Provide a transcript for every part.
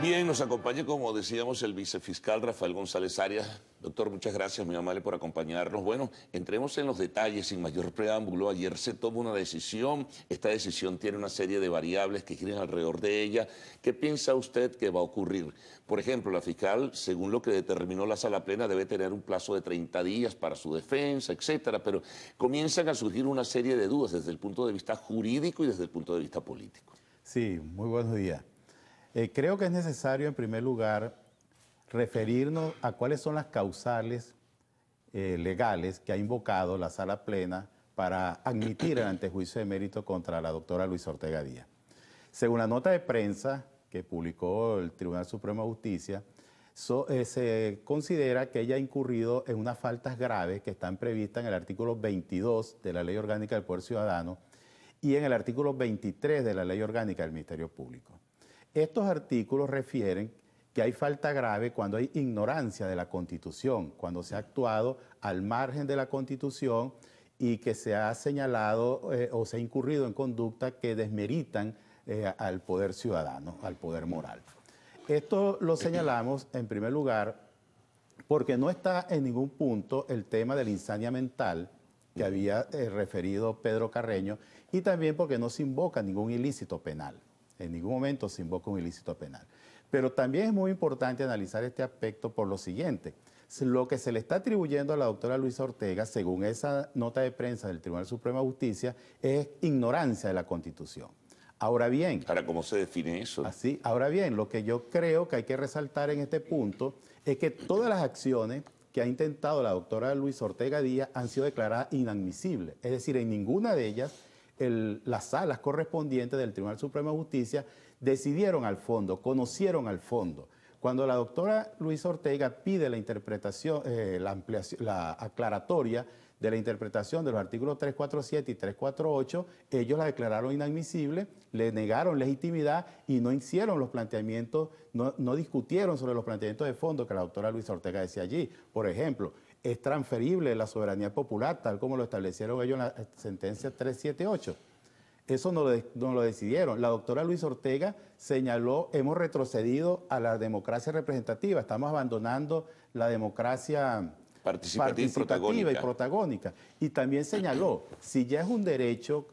Bien, nos acompaña, como decíamos, el vicefiscal Rafael González Arias. Doctor, muchas gracias, muy amable por acompañarnos. Bueno, entremos en los detalles sin mayor preámbulo. Ayer se tomó una decisión. Esta decisión tiene una serie de variables que giran alrededor de ella. ¿Qué piensa usted que va a ocurrir? Por ejemplo, la fiscal, según lo que determinó la Sala Plena, debe tener un plazo de 30 días para su defensa, etcétera. Pero comienzan a surgir una serie de dudas desde el punto de vista jurídico y desde el punto de vista político. Sí, muy buenos días. Creo que es necesario, en primer lugar, referirnos a cuáles son las causales legales que ha invocado la Sala Plena para admitir el antejuicio de mérito contra la doctora Luisa Ortega Díaz. Según la nota de prensa que publicó el Tribunal Supremo de Justicia, se considera que ella ha incurrido en unas faltas graves que están previstas en el artículo 22 de la Ley Orgánica del Poder Ciudadano y en el artículo 23 de la Ley Orgánica del Ministerio Público. Estos artículos refieren que hay falta grave cuando hay ignorancia de la Constitución, cuando se ha actuado al margen de la Constitución y que se ha señalado o se ha incurrido en conductas que desmeritan al poder ciudadano, al poder moral. Esto lo señalamos, en primer lugar, porque no está en ningún punto el tema de la insania mental que había referido Pedro Carreño, y también porque no se invoca ningún ilícito penal. En ningún momento se invoca un ilícito penal. Pero también es muy importante analizar este aspecto por lo siguiente. Lo que se le está atribuyendo a la doctora Luisa Ortega, según esa nota de prensa del Tribunal Supremo de Justicia, es ignorancia de la Constitución. Ahora bien... Ahora, ¿cómo se define eso? Así, ahora bien, lo que yo creo que hay que resaltar en este punto es que todas las acciones que ha intentado la doctora Luisa Ortega Díaz han sido declaradas inadmisibles. Es decir, en ninguna de ellas las salas correspondientes del Tribunal Supremo de Justicia decidieron al fondo, conocieron al fondo. Cuando la doctora Luisa Ortega pide la interpretación, la aclaratoria de la interpretación de los artículos 347 y 348, ellos la declararon inadmisible, le negaron legitimidad y no hicieron los planteamientos, no discutieron sobre los planteamientos de fondo que la doctora Luisa Ortega decía allí. Por ejemplo, es transferible la soberanía popular, tal como lo establecieron ellos en la sentencia 378. Eso no lo decidieron. La doctora Luisa Ortega señaló, hemos retrocedido a la democracia representativa, estamos abandonando la democracia participativa y protagónica. Y también señaló, si ya es un derecho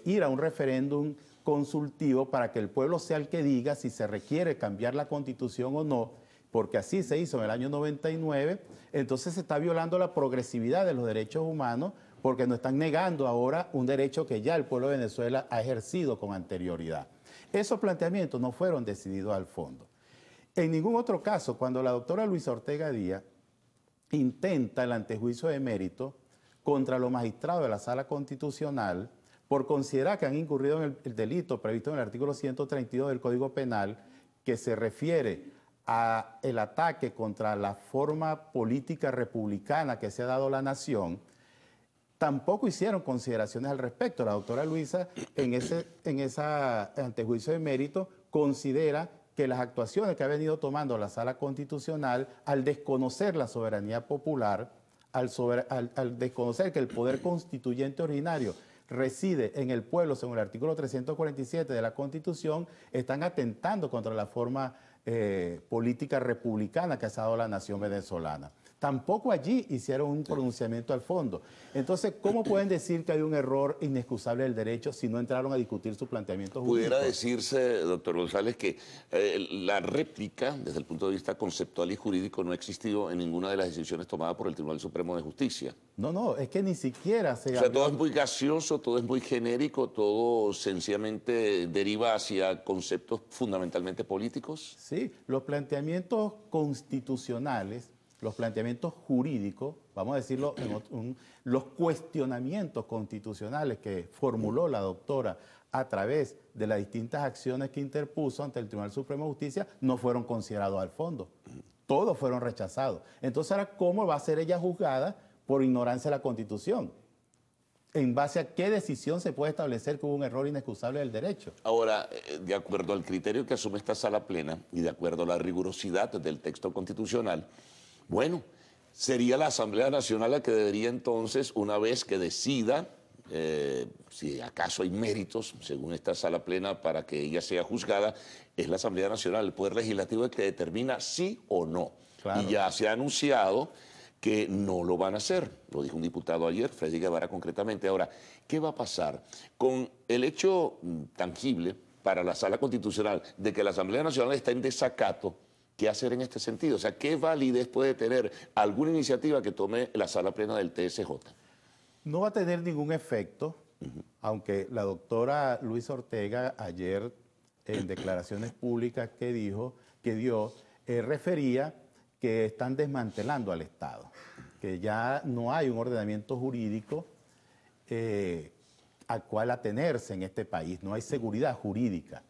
ir a un referéndum consultivo para que el pueblo sea el que diga si se requiere cambiar la Constitución o no, porque así se hizo en el año 99, entonces se está violando la progresividad de los derechos humanos porque nos están negando ahora un derecho que ya el pueblo de Venezuela ha ejercido con anterioridad. Esos planteamientos no fueron decididos al fondo. En ningún otro caso, cuando la doctora Luisa Ortega Díaz intenta el antejuicio de mérito contra los magistrados de la Sala Constitucional por considerar que han incurrido en el delito previsto en el artículo 132 del Código Penal, que se refiere a el ataque contra la forma política republicana que se ha dado a la nación, tampoco hicieron consideraciones al respecto. La doctora Luisa, en ese antejuicio de mérito, considera que las actuaciones que ha venido tomando la Sala Constitucional, al desconocer la soberanía popular, al desconocer que el poder constituyente originario reside en el pueblo, según el artículo 347 de la Constitución, están atentando contra la forma política republicana que ha dado la nación venezolana. Tampoco allí hicieron un pronunciamiento al fondo. Entonces, ¿cómo pueden decir que hay un error inexcusable del derecho si no entraron a discutir su planteamiento jurídico? Pudiera decirse, doctor González, que la réplica, desde el punto de vista conceptual y jurídico, no ha existido en ninguna de las decisiones tomadas por el Tribunal Supremo de Justicia. No, es que ni siquiera se... O sea, todo es muy gaseoso, todo es muy genérico, todo sencillamente deriva hacia conceptos fundamentalmente políticos. Sí, los planteamientos constitucionales, los planteamientos jurídicos, vamos a decirlo, los cuestionamientos constitucionales que formuló la doctora a través de las distintas acciones que interpuso ante el Tribunal Supremo de Justicia, no fueron considerados al fondo. Todos fueron rechazados. Entonces, ahora, ¿cómo va a ser ella juzgada por ignorancia de la Constitución? ¿En base a qué decisión se puede establecer que hubo un error inexcusable del derecho? Ahora, de acuerdo al criterio que asume esta Sala Plena y de acuerdo a la rigurosidad del texto constitucional, bueno, sería la Asamblea Nacional la que debería entonces, una vez que decida si acaso hay méritos, según esta sala plena, para que ella sea juzgada, es la Asamblea Nacional, el Poder Legislativo, el que determina sí o no. Claro. Y ya se ha anunciado que no lo van a hacer. Lo dijo un diputado ayer, Freddy Guevara concretamente. Ahora, ¿qué va a pasar con el hecho tangible para la Sala Constitucional de que la Asamblea Nacional está en desacato? ¿Qué hacer en este sentido? O sea, ¿qué validez puede tener alguna iniciativa que tome la Sala Plena del TSJ? No va a tener ningún efecto, aunque la doctora Luis Ortega ayer en declaraciones públicas que dio, refería que están desmantelando al Estado, que ya no hay un ordenamiento jurídico al cual atenerse en este país, no hay seguridad jurídica.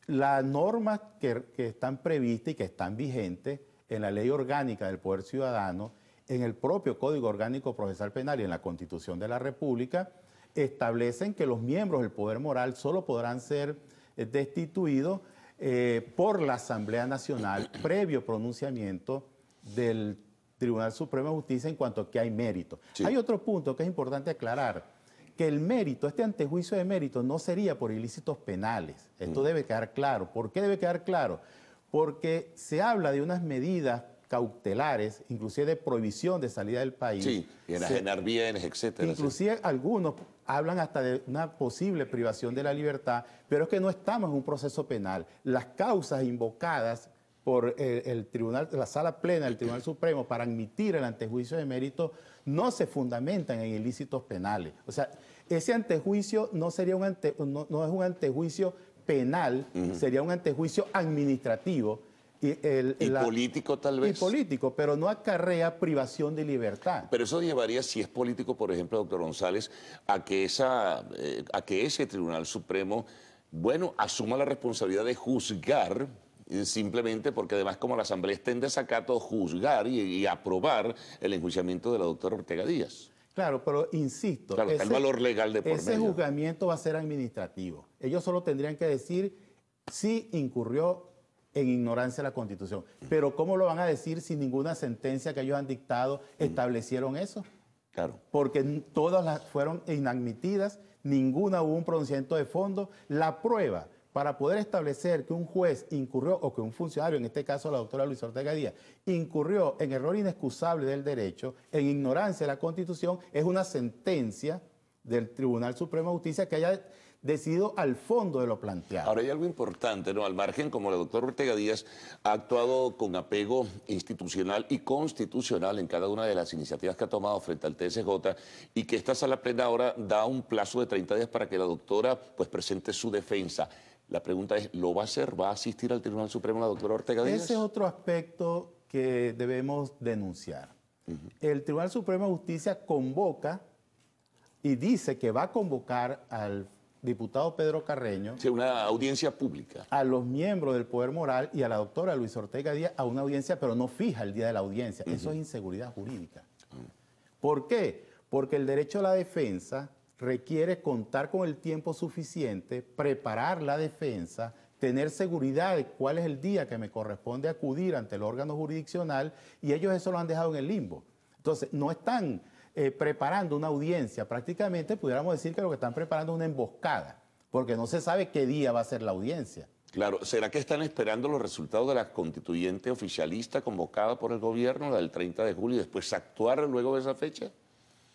Las normas que están previstas y que están vigentes en la Ley Orgánica del Poder Ciudadano, en el propio Código Orgánico Procesal Penal y en la Constitución de la República, establecen que los miembros del poder moral solo podrán ser destituidos por la Asamblea Nacional previo pronunciamiento del Tribunal Supremo de Justicia en cuanto a que hay mérito. Sí. Hay otro punto que es importante aclarar, que el mérito, este antejuicio de mérito no sería por ilícitos penales. Esto debe quedar claro. ¿Por qué debe quedar claro? Porque se habla de unas medidas cautelares, inclusive de prohibición de salida del país. Sí, y enajenar bienes, etcétera. Inclusive algunos hablan hasta de una posible privación de la libertad, pero es que no estamos en un proceso penal. Las causas invocadas por el tribunal, la sala plena del Tribunal Supremo para admitir el antejuicio de mérito no se fundamentan en ilícitos penales. O sea, ese antejuicio no sería no es un antejuicio penal, sería un antejuicio administrativo. Y político tal vez. Y político, pero no acarrea privación de libertad. Pero eso llevaría, si es político, por ejemplo, doctor González, a que ese Tribunal Supremo, bueno, asuma la responsabilidad de juzgar, simplemente porque además como la Asamblea está en desacato, juzgar y aprobar el enjuiciamiento de la doctora Ortega Díaz. Claro, pero insisto, claro, está el valor legal de por medio. Ese juzgamiento va a ser administrativo. Ellos solo tendrían que decir si incurrió en ignorancia de la Constitución. Pero ¿cómo lo van a decir si ninguna sentencia que ellos han dictado establecieron eso? Claro. Porque todas las fueron inadmitidas, ninguna hubo un pronunciamiento de fondo. La prueba para poder establecer que un juez incurrió, o que un funcionario, en este caso la doctora Luis Ortega Díaz, incurrió en error inexcusable del derecho, en ignorancia de la Constitución, es una sentencia del Tribunal Supremo de Justicia que haya decidido al fondo de lo planteado. Ahora hay algo importante, ¿no? Al margen, como la doctora Ortega Díaz ha actuado con apego institucional y constitucional en cada una de las iniciativas que ha tomado frente al TSJ, y que esta sala plena ahora da un plazo de 30 días para que la doctora pues presente su defensa. La pregunta es, ¿lo va a hacer? ¿Va a asistir al Tribunal Supremo la doctora Ortega Díaz? Ese es otro aspecto que debemos denunciar. El Tribunal Supremo de Justicia convoca y dice que va a convocar al diputado Pedro Carreño. Sí, una audiencia pública. A los miembros del Poder Moral y a la doctora Luis Ortega Díaz a una audiencia, pero no fija el día de la audiencia. Eso es inseguridad jurídica. ¿Por qué? Porque el derecho a la defensa requiere contar con el tiempo suficiente, preparar la defensa, tener seguridad de cuál es el día que me corresponde acudir ante el órgano jurisdiccional, y ellos eso lo han dejado en el limbo. Entonces, no están preparando una audiencia, prácticamente pudiéramos decir que lo que están preparando es una emboscada, porque no se sabe qué día va a ser la audiencia. Claro, ¿será que están esperando los resultados de la constituyente oficialista convocada por el gobierno, la del 30 de julio, y después actuar luego de esa fecha?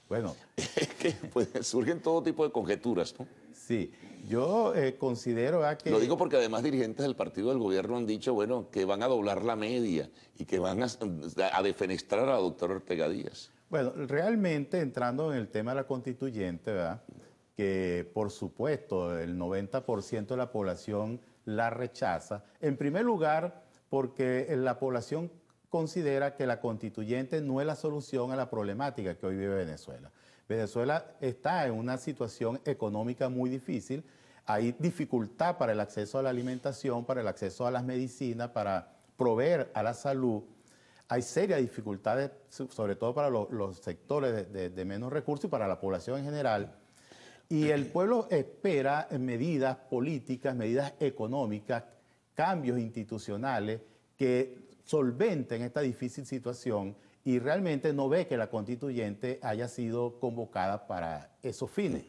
Bueno. Es que pues, surgen todo tipo de conjeturas, ¿no? Sí, yo considero que... Lo digo porque además dirigentes del partido del gobierno han dicho, bueno, que van a doblar la media y que van a defenestrar a la doctora Ortega Díaz. Bueno, realmente entrando en el tema de la constituyente, ¿verdad?, que por supuesto el 90% de la población la rechaza, en primer lugar porque la población considera que la constituyente no es la solución a la problemática que hoy vive Venezuela. Venezuela está en una situación económica muy difícil, hay dificultad para el acceso a la alimentación, para el acceso a las medicinas, para proveer a la salud. Hay serias dificultades, sobre todo para los sectores de menos recursos y para la población en general. Y el pueblo espera medidas políticas, medidas económicas, cambios institucionales que solventen esta difícil situación y realmente no ve que la constituyente haya sido convocada para esos fines.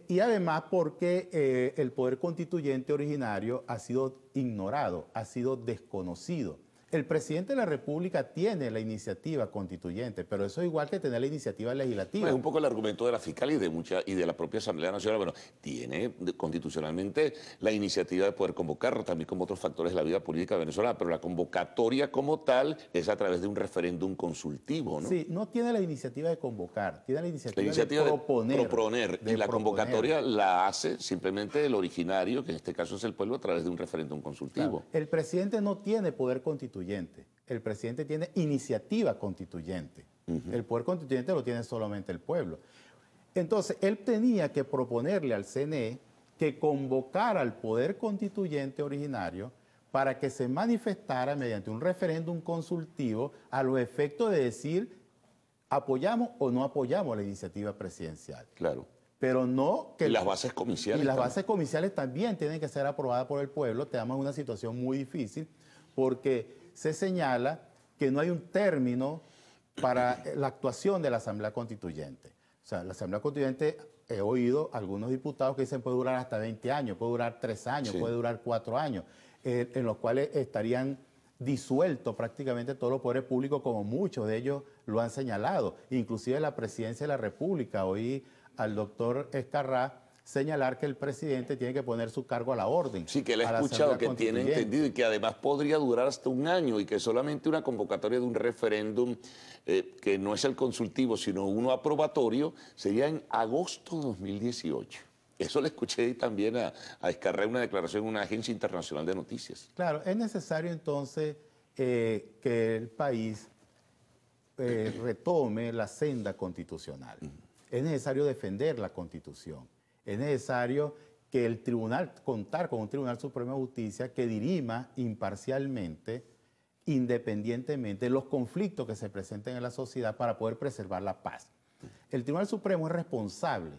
Y además porque el poder constituyente originario ha sido ignorado, ha sido desconocido. El presidente de la República tiene la iniciativa constituyente, pero eso es igual que tener la iniciativa legislativa. Es un poco el argumento de la fiscal y de la propia Asamblea Nacional. Bueno, tiene constitucionalmente la iniciativa de poder convocar, también como otros factores de la vida política venezolana, pero la convocatoria como tal es a través de un referéndum consultivo, ¿no? Sí, no tiene la iniciativa de convocar, tiene la iniciativa de proponer. Y la convocatoria la hace simplemente el originario, que en este caso es el pueblo, a través de un referéndum consultivo. Claro, el presidente no tiene poder constituyente. El presidente tiene iniciativa constituyente. El poder constituyente lo tiene solamente el pueblo. Entonces, él tenía que proponerle al CNE que convocara al poder constituyente originario para que se manifestara mediante un referéndum consultivo a los efectos de decir apoyamos o no apoyamos la iniciativa presidencial. Claro. Pero no que... Y las bases comiciales. Y las bases comiciales también tienen que ser aprobadas por el pueblo. Te en una situación muy difícil porque se señala que no hay un término para la actuación de la Asamblea Constituyente. O sea, la Asamblea Constituyente, he oído algunos diputados que dicen puede durar hasta 20 años, puede durar 3 años, sí, puede durar 4 años, en los cuales estarían disueltos prácticamente todos los poderes públicos, como muchos de ellos lo han señalado. Inclusive la Presidencia de la República, oí al doctor Escarrá señalar que el presidente tiene que poner su cargo a la orden. Sí, que él ha escuchado, que tiene entendido y que además podría durar hasta un año y que solamente una convocatoria de un referéndum que no es el consultivo, sino uno aprobatorio, sería en agosto de 2018. Eso le escuché también a Escarrá en una declaración en una agencia internacional de noticias. Claro, es necesario entonces que el país retome la senda constitucional. Es necesario defender la Constitución. Es necesario que el tribunal, contar con un Tribunal Supremo de Justicia que dirima imparcialmente, independientemente, los conflictos que se presenten en la sociedad para poder preservar la paz. El Tribunal Supremo es responsable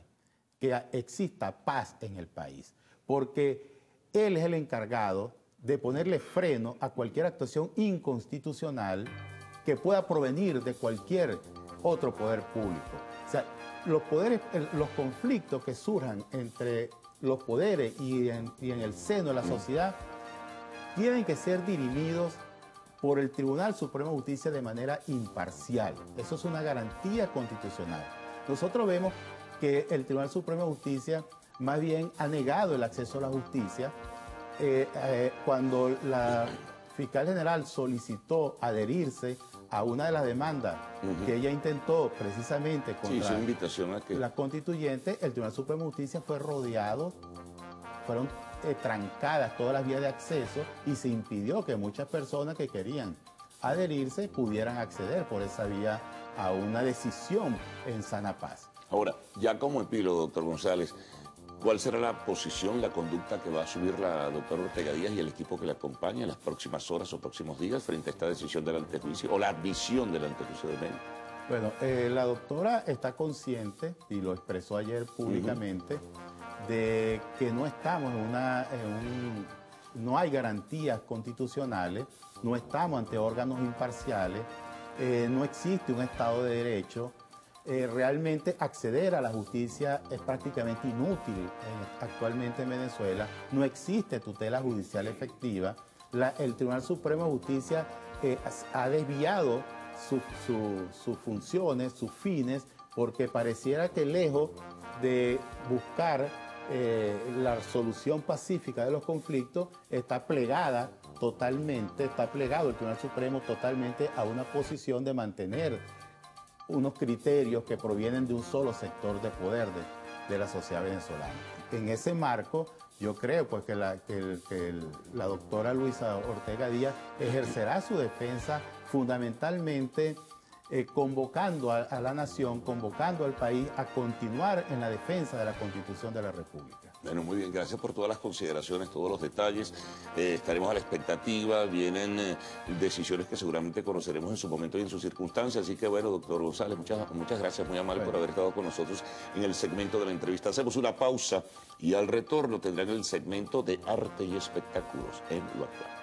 que exista paz en el país, porque él es el encargado de ponerle freno a cualquier actuación inconstitucional que pueda provenir de cualquier otro poder público. O sea, los conflictos que surjan entre los poderes y en el seno de la sociedad tienen que ser dirimidos por el Tribunal Supremo de Justicia de manera imparcial. Eso es una garantía constitucional. Nosotros vemos que el Tribunal Supremo de Justicia más bien ha negado el acceso a la justicia cuando la fiscal general solicitó adherirse a una de las demandas que ella intentó precisamente contra invitación a que... la constituyente. El Tribunal Supremo de Justicia fue rodeado, fueron trancadas todas las vías de acceso y se impidió que muchas personas que querían adherirse pudieran acceder por esa vía a una decisión en sana paz. Ahora, ya como epílogo, doctor González, ¿cuál será la posición, la conducta que va a asumir la doctora Ortega Díaz y el equipo que la acompaña en las próximas horas o próximos días frente a esta decisión del antejuicio o la admisión del antejuicio de Mérida? Bueno, la doctora está consciente, y lo expresó ayer públicamente, de que no estamos no hay garantías constitucionales, no estamos ante órganos imparciales, no existe un Estado de Derecho. Realmente acceder a la justicia es prácticamente inútil actualmente en Venezuela. No existe tutela judicial efectiva. El Tribunal Supremo de Justicia ha desviado sus funciones, sus fines, porque pareciera que lejos de buscar la solución pacífica de los conflictos, está plegado el Tribunal Supremo totalmente a una posición de mantener unos criterios que provienen de un solo sector de poder de la sociedad venezolana. En ese marco, yo creo pues, que la doctora Luisa Ortega Díaz ejercerá su defensa fundamentalmente convocando a la nación, convocando al país a continuar en la defensa de la Constitución de la República. Bueno, muy bien, gracias por todas las consideraciones, todos los detalles. Estaremos a la expectativa, vienen decisiones que seguramente conoceremos en su momento y en sus circunstancias. Así que bueno, doctor González, muchas gracias, muy amable por haber estado con nosotros en el segmento de la entrevista. Hacemos una pausa y al retorno tendrán el segmento de arte y espectáculos en lo actual.